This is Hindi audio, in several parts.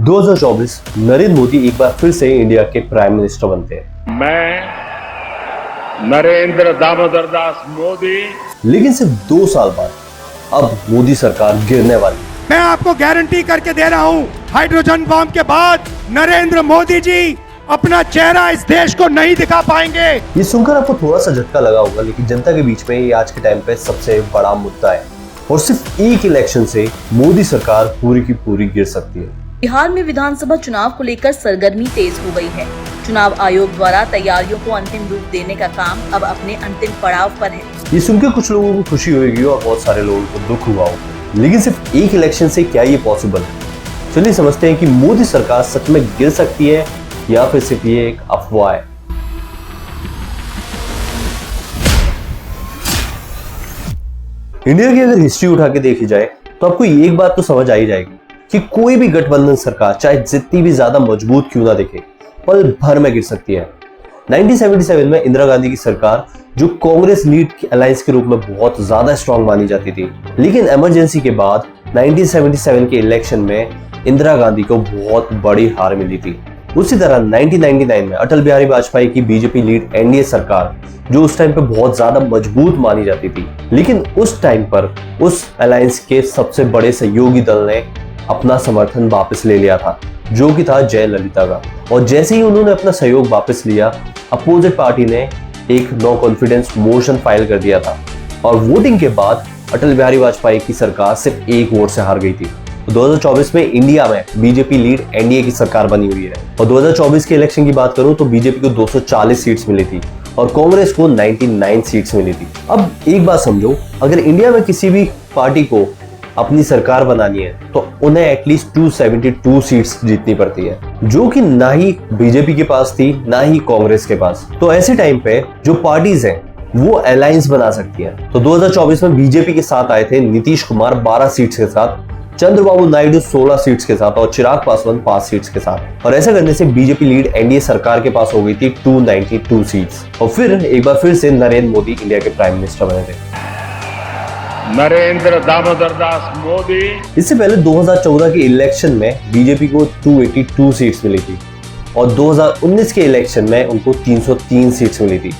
2024 नरेंद्र मोदी एक बार फिर से इंडिया के प्राइम मिनिस्टर बनते हैं। मैं नरेंद्र दामोदर दास मोदी। लेकिन सिर्फ 2 साल बाद अब मोदी सरकार गिरने वाली है। मैं आपको गारंटी करके दे रहा हूं, हाइड्रोजन बम के बाद नरेंद्र मोदी जी अपना चेहरा इस देश को नहीं दिखा पाएंगे। ये सुनकर आपको थोड़ा सा झटका लगा होगा, लेकिन जनता के बीच में ये आज के टाइम पे सबसे बड़ा मुद्दा है और सिर्फ एक इलेक्शन से मोदी सरकार पूरी की पूरी गिर सकती है। बिहार में विधानसभा चुनाव को लेकर सरगर्मी तेज हो गई है। चुनाव आयोग द्वारा तैयारियों को अंतिम रूप देने का काम अब अपने अंतिम पड़ाव पर है। ये सुनकर कुछ लोगों को खुशी होगी और बहुत सारे लोगों को दुख हुआ होगा, लेकिन सिर्फ एक इलेक्शन से क्या ये पॉसिबल है? चलिए समझते हैं कि मोदी सरकार सच में गिर सकती है या फिर सिर्फ ये एक अफवाह है। इंडिया की अगर हिस्ट्री उठा के देखी जाए तो आपको एक बात तो समझ आ ही जाएगी कि कोई भी गठबंधन सरकार चाहे जितनी भी ज्यादा मजबूत क्यों ना दिखे, पल भर में गिर सकती है। 1977 में इंदिरा गांधी की सरकार, जो कांग्रेस लीड अलायंस के रूप में बहुत ज्यादा स्ट्रांग मानी जाती थी, लेकिन इमरजेंसी के बाद 1977 के इलेक्शन में इंदिरा गांधी को बहुत बड़ी हार मिली थी। उसी तरह 1999 में अटल बिहारी वाजपेयी की बीजेपी लीड एनडीए सरकार, जो उस टाइम पे बहुत ज्यादा मजबूत मानी जाती थी, लेकिन उस टाइम पर उस अलायंस के सबसे बड़े सहयोगी दल ने अपना समर्थन वापस ले लिया था, जो कि था जयललिता का। और जैसे ही उन्होंने अपना सहयोग वापस लिया, अपोजिट पार्टी ने एक नो कॉन्फिडेंस मोशन फाइल कर दिया था और वोटिंग के बाद अटल बिहारी वाजपेयी की सरकार सिर्फ एक वोट से हार गई थी। 2024 में इंडिया में बीजेपी लीड एनडीए की सरकार बनी हुई है और 2024 के इलेक्शन की बात करूं तो बीजेपी को 240 सीट्स मिली थी और कांग्रेस को 99 सीट्स मिली थी। अब एक बात समझो, अगर इंडिया में किसी भी पार्टी को अपनी सरकार बनानी है तो उन्हें एटलीस्ट 272 सीट्स जीतनी पड़ती है, जो कि ना ही बीजेपी के पास थी ना ही कांग्रेस के पास। तो ऐसे टाइम पे जो पार्टीज हैं वो अलायंस बना सकती है। तो 2024 में बीजेपी के साथ आए थे नीतीश कुमार 12 सीट्स के साथ, चंद्रबाबू नायडू 16 सीट्स के साथ और चिराग पासवान 5 सीट्स के साथ। और ऐसा करने से बीजेपी लीड एनडीए सरकार के पास हो गई थी 292 सीट्स। और फिर एक बार फिर से नरेंद्र मोदी इंडिया के प्राइम मिनिस्टर बने थे। नरेंद्र दामोदर दास मोदी। इससे पहले 2014 के इलेक्शन में बीजेपी को 282 सीट्स मिली थी और 2019 के इलेक्शन में उनको 303 सीट्स मिली थी।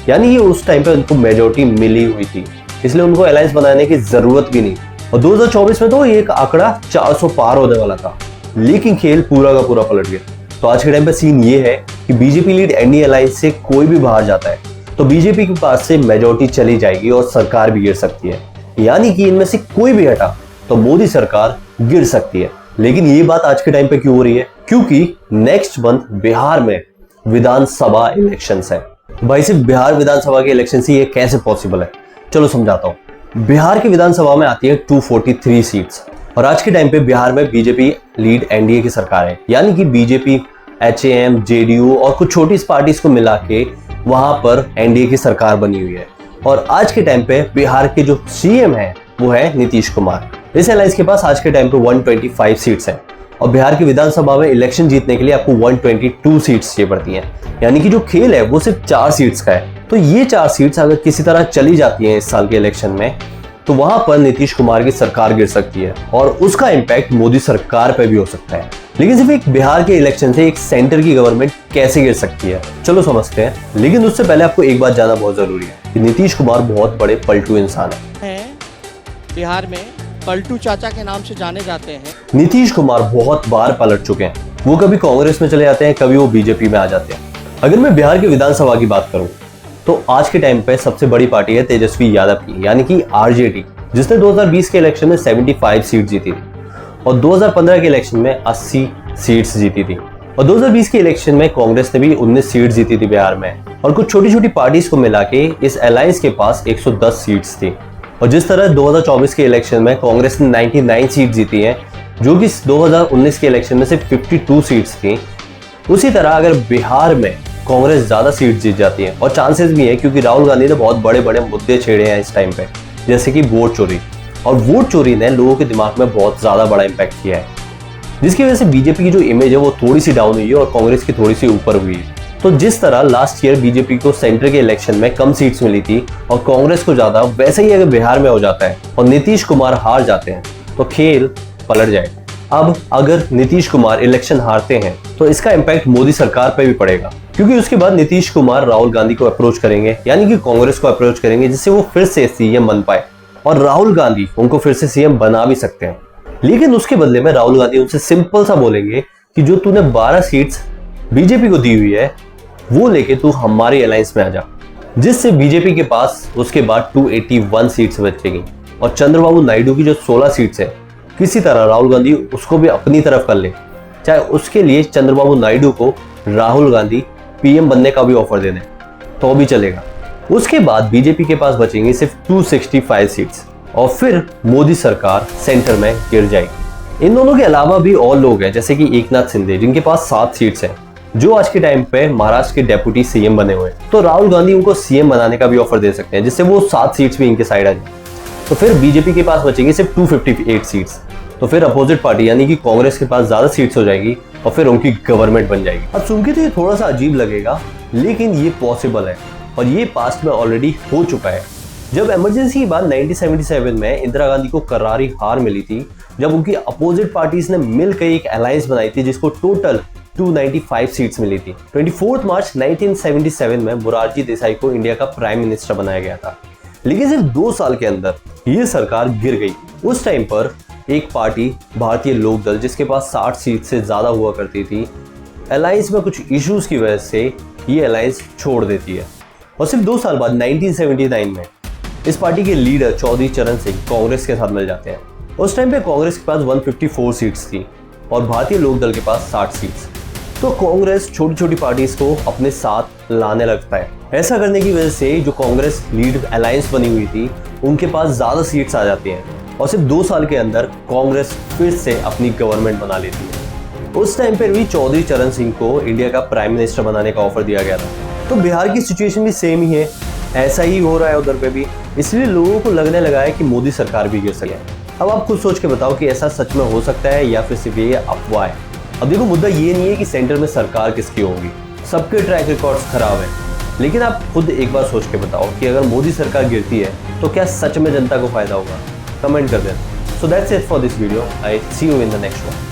यानी ये उस टाइम पे उनको मेजोरिटी मिली हुई थी, इसलिए उनको अलायंस बनाने की जरूरत भी नहीं। और 2024 में तो एक आंकड़ा 400 पार होने वाला था, लेकिन खेल पूरा का पूरा पलट गया। तो आज के टाइम पे सीन ये है कि बीजेपी लीड एनडीए अलायंस से कोई भी बाहर जाता है तो बीजेपी के पास से मेजोरिटी चली जाएगी और सरकार भी गिर सकती है। यानी कि इनमें से कोई भी हटा तो मोदी सरकार गिर सकती है। लेकिन ये बात आज के टाइम पे क्यों हो रही है? क्योंकि नेक्स्ट मंथ बिहार में विधानसभा इलेक्शंस है। भाई सिर्फ बिहार विधानसभा के इलेक्शन से ये कैसे पॉसिबल है? चलो समझाता हूँ। बिहार की विधानसभा में आती है 243 सीट्स और आज के टाइम पे बिहार में बीजेपी लीड एनडीए की सरकार है। यानी कि बीजेपी, एचएएम, जेडीयू और कुछ छोटी पार्टीज को मिला के वहां पर एनडीए की सरकार बनी हुई है। और आज के टाइम पे बिहार के जो सीएम है वो है नीतीश कुमार। इस अलायंस के पास आज के टाइम पे 125 सीट्स हैं और बिहार की विधानसभा में इलेक्शन जीतने के लिए आपको 122 सीट्स चाहिए पड़ती हैं। यानी कि जो खेल है वो सिर्फ 4 सीट्स का है। तो ये 4 सीट्स अगर किसी तरह चली जाती हैं इस साल के इलेक्शन में तो वहां पर नीतीश कुमार की सरकार गिर सकती है और उसका इम्पैक्ट मोदी सरकार पे भी हो सकता है। लेकिन सिर्फ एक बिहार के इलेक्शन से एक सेंटर की गवर्नमेंट कैसे गिर सकती है, चलो समझते हैं। लेकिन उससे पहले आपको एक बात जानना बहुत जरूरी है कि नीतीश कुमार बहुत बड़े पलटू इंसान है। बिहार में पलटू चाचा के नाम से जाने जाते हैं। नीतीश कुमार बहुत बार पलट चुके हैं। वो कभी कांग्रेस में चले जाते हैं, कभी वो बीजेपी में आ जाते हैं। अगर मैं बिहार की विधानसभा की बात करूं तो आज के टाइम पे सबसे बड़ी पार्टी है तेजस्वी यादव की, यानी कि आरजेडी, जिसने 2020 के इलेक्शन में 75 सीट जीती थी और 2015 के इलेक्शन में 80 सीट्स जीती थी। और 2020 के इलेक्शन में कांग्रेस ने भी 19 सीट जीती थी बिहार में और कुछ छोटी छोटी पार्टीज को मिला के इस अलायंस के पास 110 सीट्स थी। और जिस तरह 2024 के इलेक्शन में कांग्रेस ने 99 सीट जीती हैं, जो कि 2019 के इलेक्शन में सिर्फ 52 सीट्स थी, उसी तरह अगर बिहार में कांग्रेस ज्यादा सीट जीत जाती है, और चांसेस भी है क्योंकि राहुल गांधी ने बहुत बड़े बड़े मुद्दे छेड़े हैं इस टाइम पे, जैसे कि वोट चोरी। और वोट चोरी ने लोगों के दिमाग में बहुत ज्यादा बड़ा इंपैक्ट किया है, जिसकी वजह से बीजेपी की जो इमेज है वो थोड़ी सी डाउन हुई है और कांग्रेस की थोड़ी सी ऊपर हुई है। तो जिस तरह लास्ट ईयर बीजेपी को सेंटर के इलेक्शन में कम सीट्स मिली थी और कांग्रेस को ज्यादा, वैसे ही अगर बिहार में हो जाता है और नीतीश कुमार हार जाते हैं तो खेल पलट जाएगा। अब अगर नीतीश कुमार इलेक्शन हारते हैं तो इसका इम्पैक्ट मोदी सरकार पे भी पड़ेगा, क्योंकि उसके बाद नीतीश कुमार राहुल गांधी को अप्रोच करेंगे, यानी कि कांग्रेस को अप्रोच करेंगे, जिससे वो फिर से सीएम बन पाए और राहुल गांधी उनको फिर से सीएम बना भी सकते हैं। लेकिन उसके बदले में राहुल गांधी उनसे सिंपल सा बोलेंगे कि जो तूने 12 सीट्स बीजेपी को दी हुई है वो लेके तू हमारी अलायंस में आ जा, जिससे बीजेपी के पास उसके बाद 281 सीट्स बचेगी और चंद्रबाबू नायडू की जो 16 सीट्स है किसी तरह राहुल गांधी उसको भी अपनी तरफ कर ले, चाहे उसके लिए चंद्रबाबू नायडू को राहुल गांधी पीएम बनने का भी ऑफर दे दें तो भी चलेगा। उसके बाद बीजेपी के पास बचेंगी सिर्फ 265 सीट्स और फिर मोदी सरकार सेंटर में गिर जाएगी। इन दोनों के अलावा भी और लोग हैं, जैसे कि एकनाथ शिंदे, जिनके पास 7 सीट्स हैं, जो आज के टाइम पे महाराष्ट्र के डेप्यूटी सीएम बने हुए हैं। तो राहुल गांधी उनको सीएम बनाने का भी ऑफर दे सकते हैं, जिससे वो 7 सीट्स भी इनके साइड आ जाए। तो फिर बीजेपी के पास बचेंगी सिर्फ 258 सीट्स। तो फिर अपोजिट पार्टी यानी कि कांग्रेस के पास ज्यादा सीट्स हो जाएगी और फिर उनकी गवर्नमेंट बन जाएगी। अब सुन के तो ये थोड़ा सा अजीब लगेगा, लेकिन ये पॉसिबल है और ये पास्ट में ऑलरेडी हो चुका है। जब इमरजेंसी की बात 1977 में इंदिरा गांधी को करारी हार मिली थी, जब उनकी अपोजिट पार्टीज ने मिलकर एक अलायंस बनाई थी जिसको टोटल 295 सीट्स मिली थी। 24 मार्च 1977 में मोरारजी देसाई को इंडिया का प्राइम मिनिस्टर बनाया गया था, लेकिन सिर्फ 2 साल के अंदर ये सरकार गिर गई। उस टाइम पर एक पार्टी भारतीय लोक दल, जिसके पास 60 सीट से ज्यादा हुआ करती थी, अलायंस में कुछ इश्यूज की वजह से ये अलायंस छोड़ देती है और सिर्फ 2 साल बाद 1979 में इस पार्टी के लीडर चौधरी चरण सिंह कांग्रेस के साथ मिल जाते हैं। उस टाइम पे कांग्रेस के पास 154 सीट्स थी और भारतीय लोक दल के पास 60 सीट्स। तो कांग्रेस छोटी छोटी पार्टीज को अपने साथ लाने लगता है। ऐसा करने की वजह से जो कांग्रेस लीड अलायंस बनी हुई थी उनके पास ज्यादा सीट्स आ जाती हैं और सिर्फ 2 साल के अंदर कांग्रेस फिर से अपनी गवर्नमेंट बना लेती है। उस टाइम पर भी चौधरी चरण सिंह को इंडिया का प्राइम मिनिस्टर बनाने का ऑफर दिया गया था। तो बिहार की सिचुएशन भी सेम ही है, ऐसा ही हो रहा है उधर पे भी, इसलिए लोगों को लगने लगा है कि मोदी सरकार भी गिर सके। अब आप खुद सोच के बताओ कि ऐसा सच में हो सकता है या फिर सिर्फ ये अफवाह है। अब देखो, मुद्दा ये नहीं है कि सेंटर में सरकार किसकी होगी, सबके ट्रैक रिकॉर्ड्स खराब हैं, लेकिन आप खुद एक बार सोच के बताओ कि अगर मोदी सरकार गिरती है तो क्या सच में जनता को फायदा होगा? कमेंट कर देना। So that's it for this video. I see you in the next one.